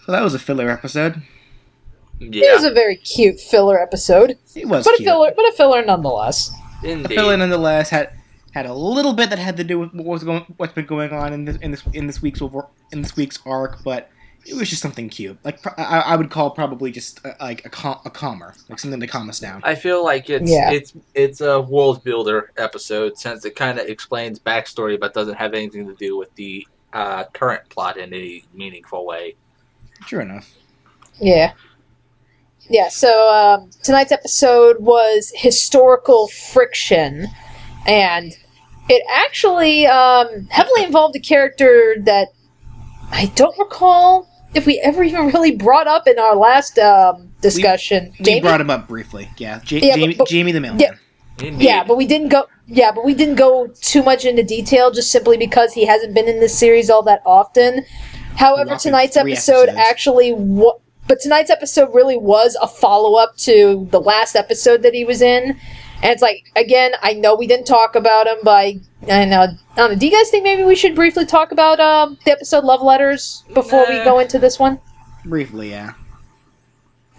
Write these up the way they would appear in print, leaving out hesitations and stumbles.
So that was a filler episode. Yeah. It was a very cute filler episode. It was but cute. a filler nonetheless. Indeed. The filler nonetheless had a little bit that had to do with what's been going on in this week's arc, but it was just something cute. Like I would call probably just like a calmer, like something to calm us down. I feel like it's a world builder episode since it kind of explains backstory but doesn't have anything to do with the current plot in a meaningful way. Sure enough. Yeah. Yeah, so tonight's episode was Historical Friction, and it actually heavily involved a character that I don't recall if we ever even really brought up in our last discussion. We brought him up briefly, yeah. Jamie the Mailman. Yeah, but we didn't go too much into detail, just simply because he hasn't been in this series all that often. However, tonight's episode tonight's episode really was a follow-up to the last episode that he was in. And it's like, again, I know we didn't talk about him, but I don't know, do you guys think maybe we should briefly talk about the episode Love Letters before we go into this one? Briefly, yeah.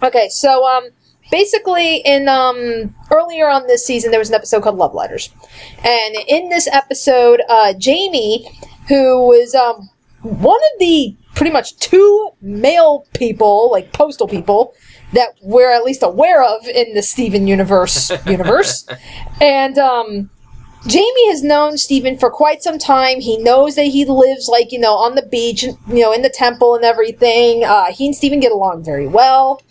Okay, so basically in earlier on this season there was an episode called Love Letters. And in this episode, Jamie, who was one of the pretty much two male people, like postal people, that we're at least aware of in the Steven universe. And Jamie has known Steven for quite some time. He knows that he lives, like, on the beach, in the temple and everything. He and Steven get along very well.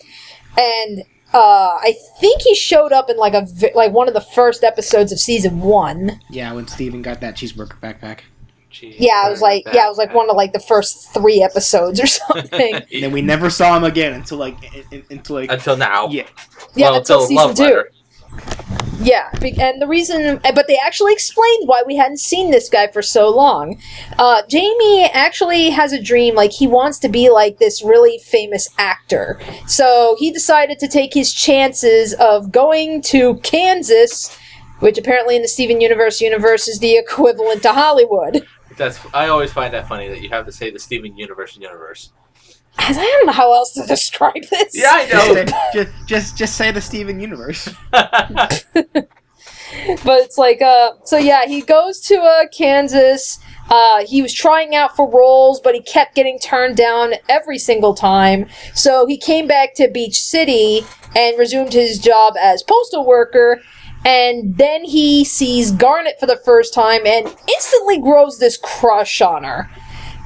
And I think he showed up in one of the first episodes of season 1. Yeah, when Steven got that cheeseburger backpack. Yeah, it was like one of the first 3 episodes or something. And then we never saw him again until now. Yeah. Yeah, until season 2. Yeah, and the reason, but they actually explained why we hadn't seen this guy for so long. Jamie actually has a dream, like he wants to be like this really famous actor. So he decided to take his chances of going to Kansas, which apparently in the Steven universe is the equivalent to Hollywood. I always find that funny that you have to say the Steven universe. I don't know how else to describe this. Yeah, I know. Just say the Steven universe. But it's like, so yeah, he goes to Kansas. He was trying out for roles, but he kept getting turned down every single time. So he came back to Beach City and resumed his job as postal worker. And then he sees Garnet for the first time and instantly grows this crush on her.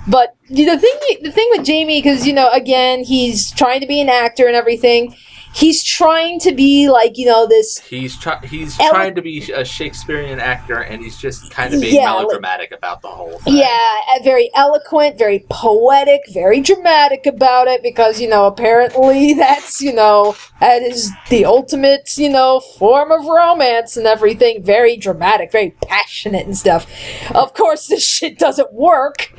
But the thing with Jamie, because, again, he's trying to be an actor and everything. He's trying to be this. He's trying to be a Shakespearean actor, and he's just kind of being melodramatic about the whole thing. Yeah, very eloquent, very poetic, very dramatic about it, because apparently that is the ultimate form of romance and everything. Very dramatic, very passionate and stuff. Of course, this shit doesn't work.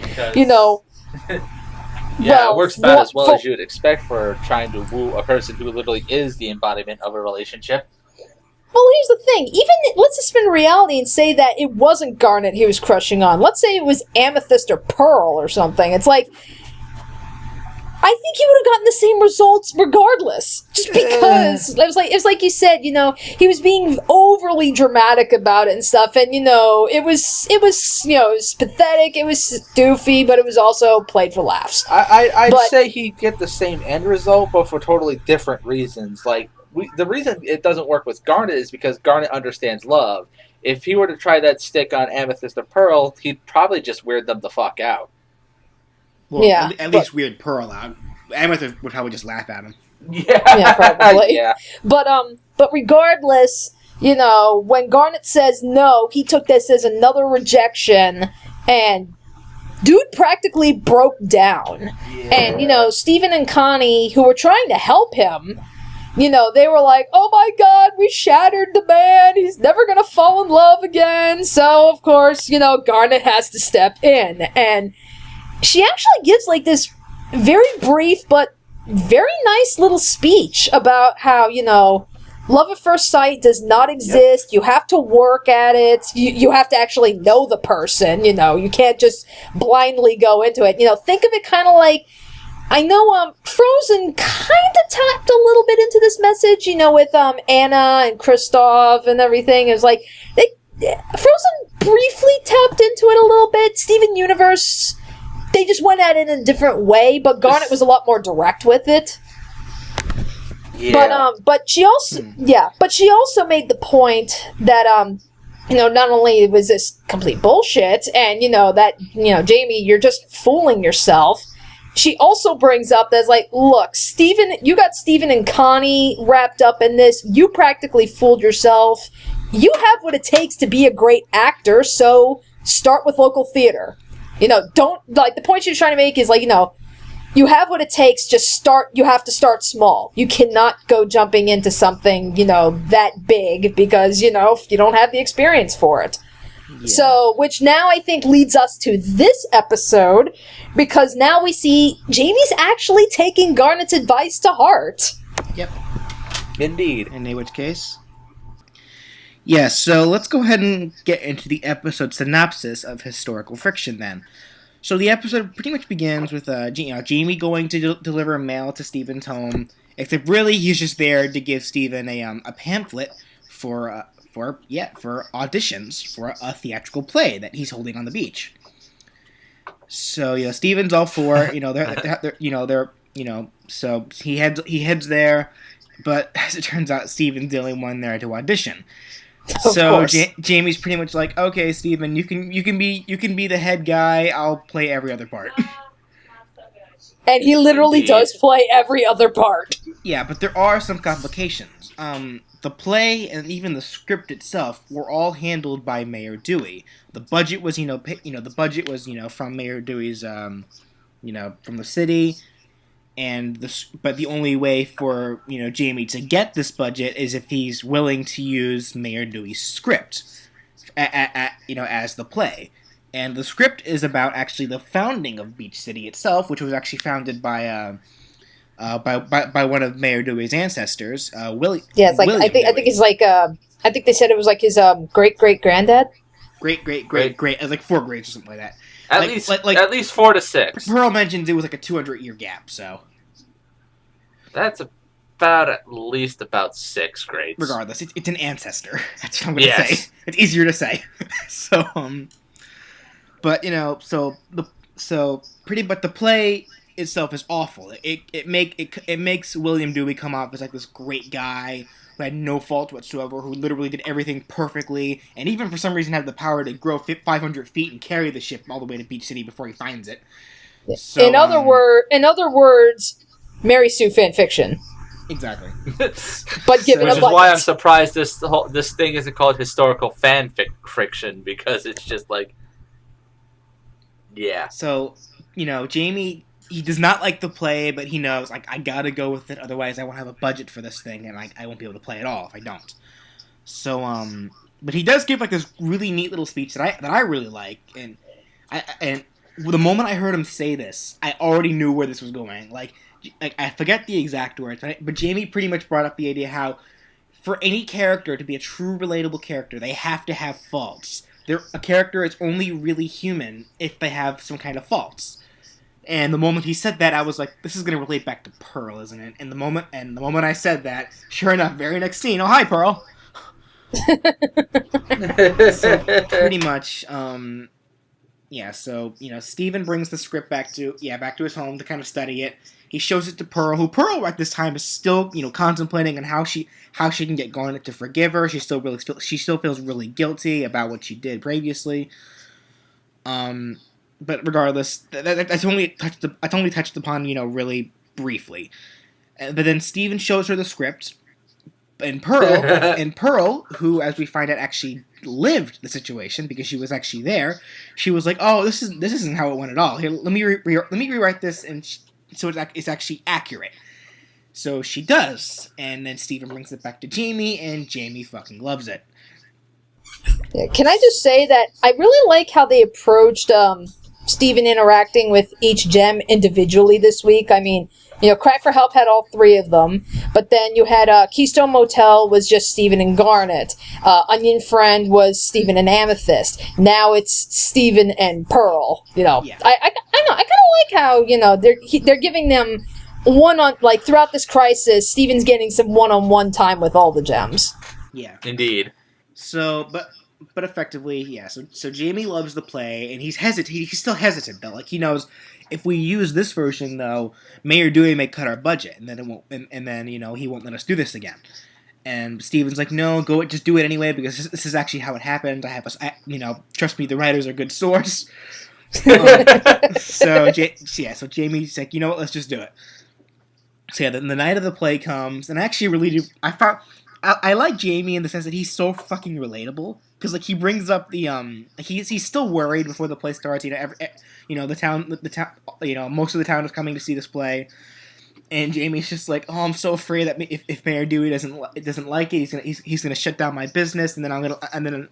Yeah, it works about as well as you would expect for trying to woo a person who literally is the embodiment of a relationship. Well, here's the thing. Let's suspend reality and say that it wasn't Garnet he was crushing on. Let's say it was Amethyst or Pearl or something. It's like, I think he would have gotten the same results regardless. Just because it was like you said, he was being overly dramatic about it and stuff, and it was pathetic, it was doofy, but it was also played for laughs. I'd say he'd get the same end result, but for totally different reasons. Like the reason it doesn't work with Garnet is because Garnet understands love. If he were to try that stick on Amethyst or Pearl, he'd probably just weird them the fuck out. Well, yeah, at least weird Pearl out. Amethyst would probably just laugh at him. Yeah, probably. Yeah. But regardless, when Garnet says no, he took this as another rejection, and dude practically broke down. Yeah. And Steven and Connie, who were trying to help him, they were like, "Oh my God, we shattered the man. He's never gonna fall in love again." So of course, Garnet has to step in, and she actually gives this very brief but very nice little speech about how, love at first sight does not exist. Yep. You have to work at it. You have to actually know the person, you can't just blindly go into it. Think of it kind of like I know Frozen kind of tapped a little bit into this message, with Anna and Kristoff and everything. It was like Frozen briefly tapped into it a little bit. Steven Universe, they just went at it in a different way, but Garnet was a lot more direct with it. Yeah. But she also made the point that not only was this complete bullshit, and that Jamie, you're just fooling yourself. She also brings up that's like, look, Steven, you got Steven and Connie wrapped up in this. You practically fooled yourself. You have what it takes to be a great actor, so start with local theater. Don't, like, the point she's trying to make is, like, you have what it takes, just start, you have to start small. You cannot go jumping into something, that big, because, you don't have the experience for it. Yeah. So, which now I think leads us to this episode, because now we see Jamie's actually taking Garnet's advice to heart. Yep. Indeed. In which case... Yeah, so let's go ahead and get into the episode synopsis of Historical Friction then. So the episode pretty much begins with Jamie going to deliver mail to Steven's home, except really he's just there to give Steven a pamphlet for auditions for a theatrical play that he's holding on the beach. So Steven's all for so he heads there, but as it turns out, Steven's the only one there to audition. So Jamie's pretty much like, okay, Steven, you can be the head guy. I'll play every other part. And he literally does play every other part. Yeah, but there are some complications. The play and even the script itself were all handled by Mayor Dewey. The budget was, from Mayor Dewey's, from the city. But the only way for Jamie to get this budget is if he's willing to use Mayor Dewey's script, as the play. And the script is about actually the founding of Beach City itself, which was actually founded by one of Mayor Dewey's ancestors, William. Yeah, it's like I think it's like I think they said it was like his great granddad. Great, like 4 grades or something like that. At least 4 to 6. Pearl mentions it was like a 200-year gap, so that's at least 6 grades. Regardless, it's an ancestor. That's what I'm going to say. It's easier to say. So, but but the play itself is awful. It makes William Dewey come off as like this great guy who had no fault whatsoever, who literally did everything perfectly, and even for some reason had the power to grow 500 feet and carry the ship all the way to Beach City before he finds it. So, in other words, Mary Sue fanfiction. Exactly. But given which is why I'm surprised this thing isn't called historical friction, because it's just like, yeah. So, Jamie, he does not like the play, but he knows, like, I gotta go with it, otherwise I won't have a budget for this thing, and I won't be able to play it all if I don't. So, but he does give, like, this really neat little speech that I really like, and the moment I heard him say this, I already knew where this was going. Like I forget the exact words, but Jamie pretty much brought up the idea how, for any character to be a true relatable character, they have to have faults. A character is only really human if they have some kind of faults. And the moment he said that, I was like, this is going to relate back to Pearl, isn't it? And the moment I said that, sure enough, very next scene, oh, hi, Pearl! So, pretty much, Steven brings the script back to his home to kind of study it. He shows it to Pearl, who Pearl at this time is still, contemplating on how she can get Garnet to forgive her. She still feels really guilty about what she did previously. But regardless, that's only touched upon, really briefly. But then Steven shows her the script, and Pearl, who, as we find out, actually lived the situation because she was actually there. She was like, "Oh, this isn't how it went at all. Here, let me rewrite this, and so it's actually accurate." So she does, and then Steven brings it back to Jamie, and Jamie fucking loves it. Yeah, can I just say that I really like how they approached Steven interacting with each gem individually this week. I mean, Crack for Help had all 3 of them, but then you had Keystone Motel was just Steven and Garnet. Onion Friend was Steven and Amethyst. Now it's Steven and Pearl. Yeah. I know, I kind of like how they're giving them throughout this crisis. Steven's getting some one-on-one time with all the gems. Yeah. Indeed. So, but effectively, yeah. So Jamie loves the play, and he's hesitant. He's still hesitant though. Like he knows if we use this version though, Mayor Dewey may cut our budget, and then it won't. And then he won't let us do this again. And Steven's like, no, just do it anyway because this is actually how it happened. Trust me, the writers are a good source. So Jamie's like, you know what, let's just do it. So yeah, then the night of the play comes, and I actually really do. I like Jamie in the sense that he's so fucking relatable because he brings up the he's still worried before the play starts. The town most of the town is coming to see this play. And Jamie's just like, oh, I'm so afraid that if Mayor Dewey doesn't like it, he's gonna shut down my business, and then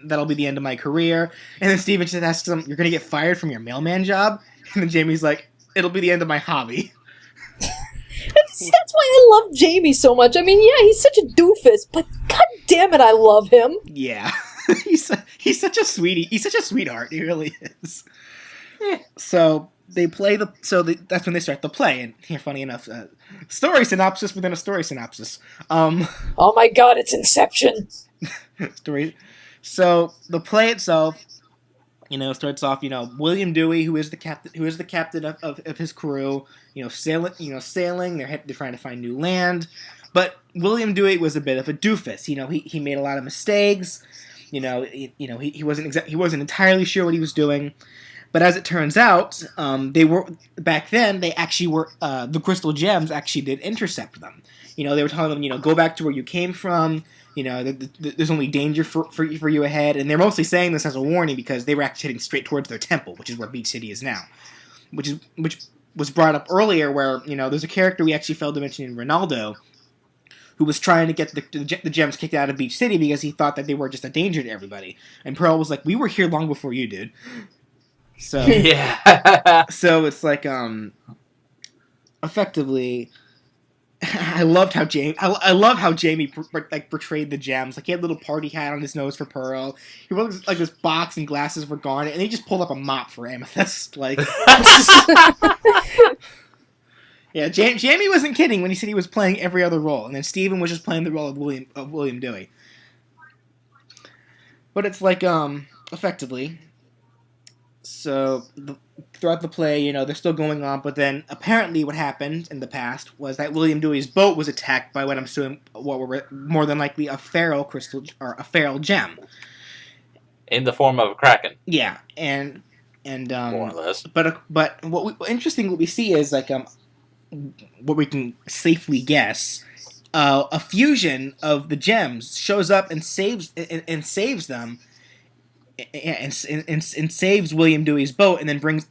that'll be the end of my career. And then Steven just asks him, "You're gonna get fired from your mailman job?" And then Jamie's like, "It'll be the end of my hobby." That's why I love Jamie so much. I mean, yeah, he's such a doofus, but god damn it, I love him. Yeah, he's such a sweetie. He's such a sweetheart. He really is. So. That's when they start the play, and here, funny enough, story synopsis within a story synopsis. Oh my god, it's Inception. Story. So the play itself, starts off, William Dewey, who is the captain of his crew, sailing. They're trying to find new land, but William Dewey was a bit of a doofus. He made a lot of mistakes. He wasn't entirely sure what he was doing. But as it turns out, back then. They actually were the crystal gems actually did intercept them. They were telling them, go back to where you came from. There's only danger for you ahead, and they're mostly saying this as a warning because they were actually heading straight towards their temple, which is where Beach City is now, which was brought up earlier. Where there's a character we actually failed to mention in Ronaldo, who was trying to get the gems kicked out of Beach City because he thought that they were just a danger to everybody, and Pearl was like, "We were here long before you, dude." So yeah. So it's like effectively, I love how Jamie portrayed the gems. Like he had a little party hat on his nose for Pearl. He wore like this box and glasses for Garnet, and he just pulled up a mop for Amethyst. Like, yeah, Jamie wasn't kidding when he said he was playing every other role, and then Steven was just playing the role of William Dewey. But it's like effectively. So throughout the play, they're still going on, but then apparently what happened in the past was that William Dewey's boat was attacked by what I'm assuming were more than likely a feral crystal or a feral gem, in the form of a kraken. Yeah, and more or less. But what we see is like what we can safely guess. A fusion of the gems shows up and saves them. And saves William Dewey's boat, and then brings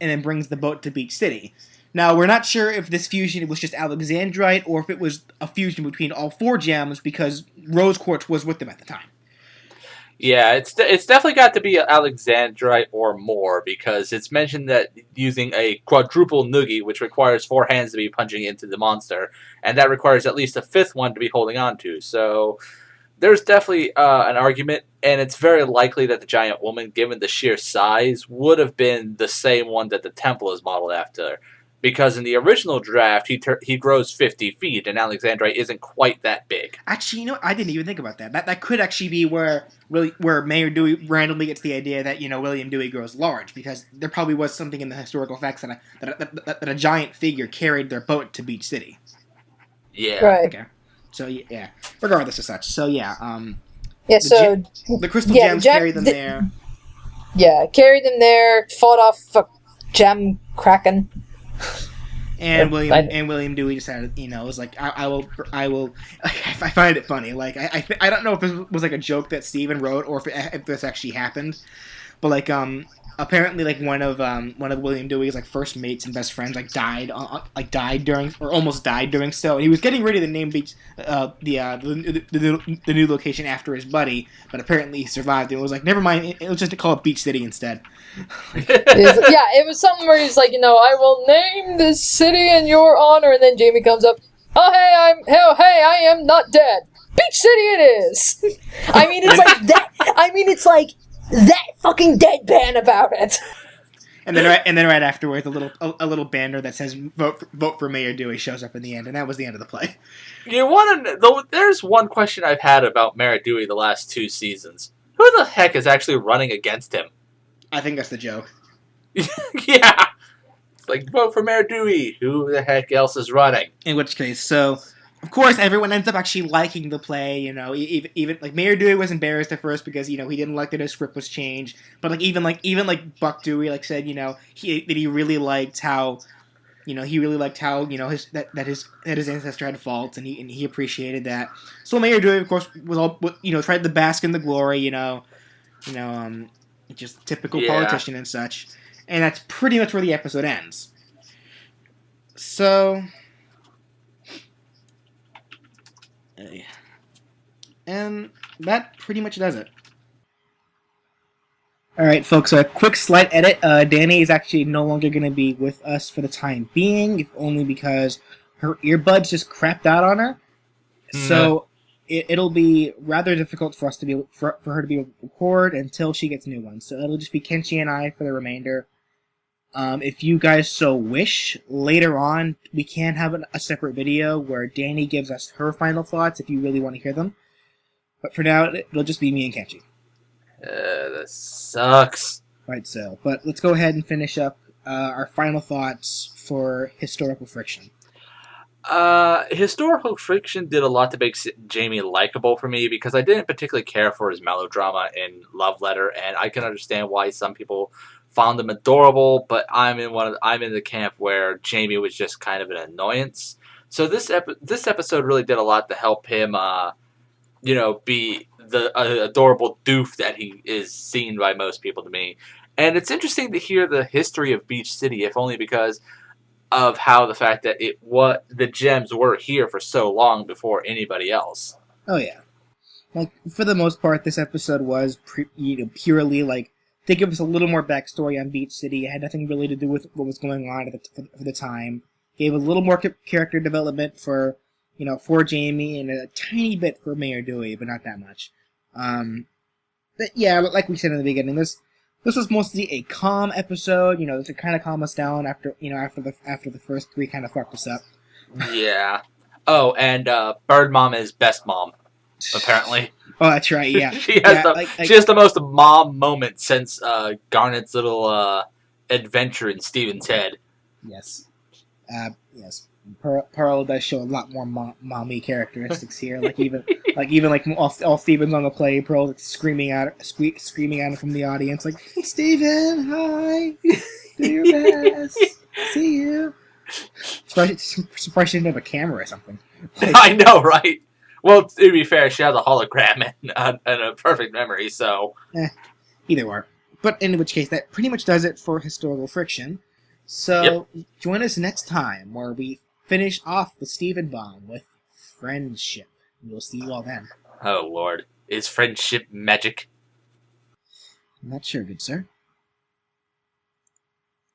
the boat to Beach City. Now we're not sure if this fusion was just Alexandrite or if it was a fusion between all four gems because Rose Quartz was with them at the time. Yeah, it's definitely got to be Alexandrite or more because it's mentioned that using a quadruple noogie, which requires 4 hands to be punching into the monster, and that requires at least a 5th one to be holding on to. So. There's definitely an argument, and it's very likely that the giant woman, given the sheer size, would have been the same one that the temple is modeled after. Because in the original draft, he grows 50 feet, and Alexandrite isn't quite that big. Actually, I didn't even think about that. That could actually be where Mayor Dewey randomly gets the idea that William Dewey grows large, because there probably was something in the historical facts that a giant figure carried their boat to Beach City. Yeah. Right. Okay. So yeah, regardless of such. So yeah, the crystal gems carried them there. Yeah, carried them there. Fought off a gem kraken. And William Dewey decided, was like, I will. I find it funny. Like I don't know if this was like a joke that Steven wrote or if this actually happened, but like apparently like one of William Dewey's like first mates and best friends died during or almost died during so, and he was getting ready to name Beach the new location after his buddy, but apparently he survived and was like, never mind, it was just to call it Beach City instead. It was something where he's like, I will name this city in your honor, and then Jamie comes up, I am not dead. Beach City it is. It's like that. It's like that fucking deadpan about it. And then right afterwards, a little banner that says vote for Mayor Dewey shows up in the end, and that was the end of the play. You want to know? There's one question I've had about Mayor Dewey the last 2 seasons. Who the heck is actually running against him? I think that's the joke. Yeah. It's like, vote for Mayor Dewey. Who the heck else is running? In which case, so of course everyone ends up actually liking the play. Even like Mayor Dewey was embarrassed at first because he didn't like that his script was changed. But even Buck Dewey said he really liked how his ancestor had faults and he appreciated that. So Mayor Dewey of course was all tried to bask in the glory. Just typical politician and such. And that's pretty much where the episode ends. So, and that pretty much does it. Alright, folks, a quick slight edit. Danny is actually no longer going to be with us for the time being, if only because her earbuds just crapped out on her. So, it'll be rather difficult for us to be for her to be able to record until she gets new ones. So it'll just be Kenshi and I for the remainder. If you guys so wish, later on we can have a separate video where Danny gives us her final thoughts if you really want to hear them. But for now, it'll just be me and Kenshi. That sucks. Right, so. But let's go ahead and finish up our final thoughts for Historical Friction. Historical Friction did a lot to make Jamie likable for me because I didn't particularly care for his melodrama in Love Letter, and I can understand why some people found him adorable, but I'm in the camp where Jamie was just kind of an annoyance. So this episode really did a lot to help him, be the adorable doof that he is seen by most people to me. And it's interesting to hear the history of Beach City, if only because of how the fact that the gems were here for so long before anybody else. Oh yeah, for the most part, this episode was purely they give us a little more backstory on Beach City. It had nothing really to do with what was going on for the time. Gave a little more character development for Jamie and a tiny bit for Mayor Dewey, but not that much. But yeah, like we said in the beginning, this was mostly a calm episode, to kind of calm us down after the first 3 kind of fucked us up. Yeah. Oh, and Bird Mom is best mom, apparently. Oh, that's right. Yeah. She has the most mom moment since Garnet's little adventure in Steven's head. Yes. Yes. Pearl does show a lot more mommy characteristics here. All Steven's on the play, Pearl screaming at him from the audience, like, "Hey, Steven, hi, do your best, see you." Surprised she didn't have a camera or something. I know, right? Well, to be fair, she has a hologram and a perfect memory, so either way. But in which case, that pretty much does it for Historical Friction. So join us next time where we finish off the Steven Bomb with Friendship. We'll see you all then. Oh, Lord. Is friendship magic? I'm not sure, good sir.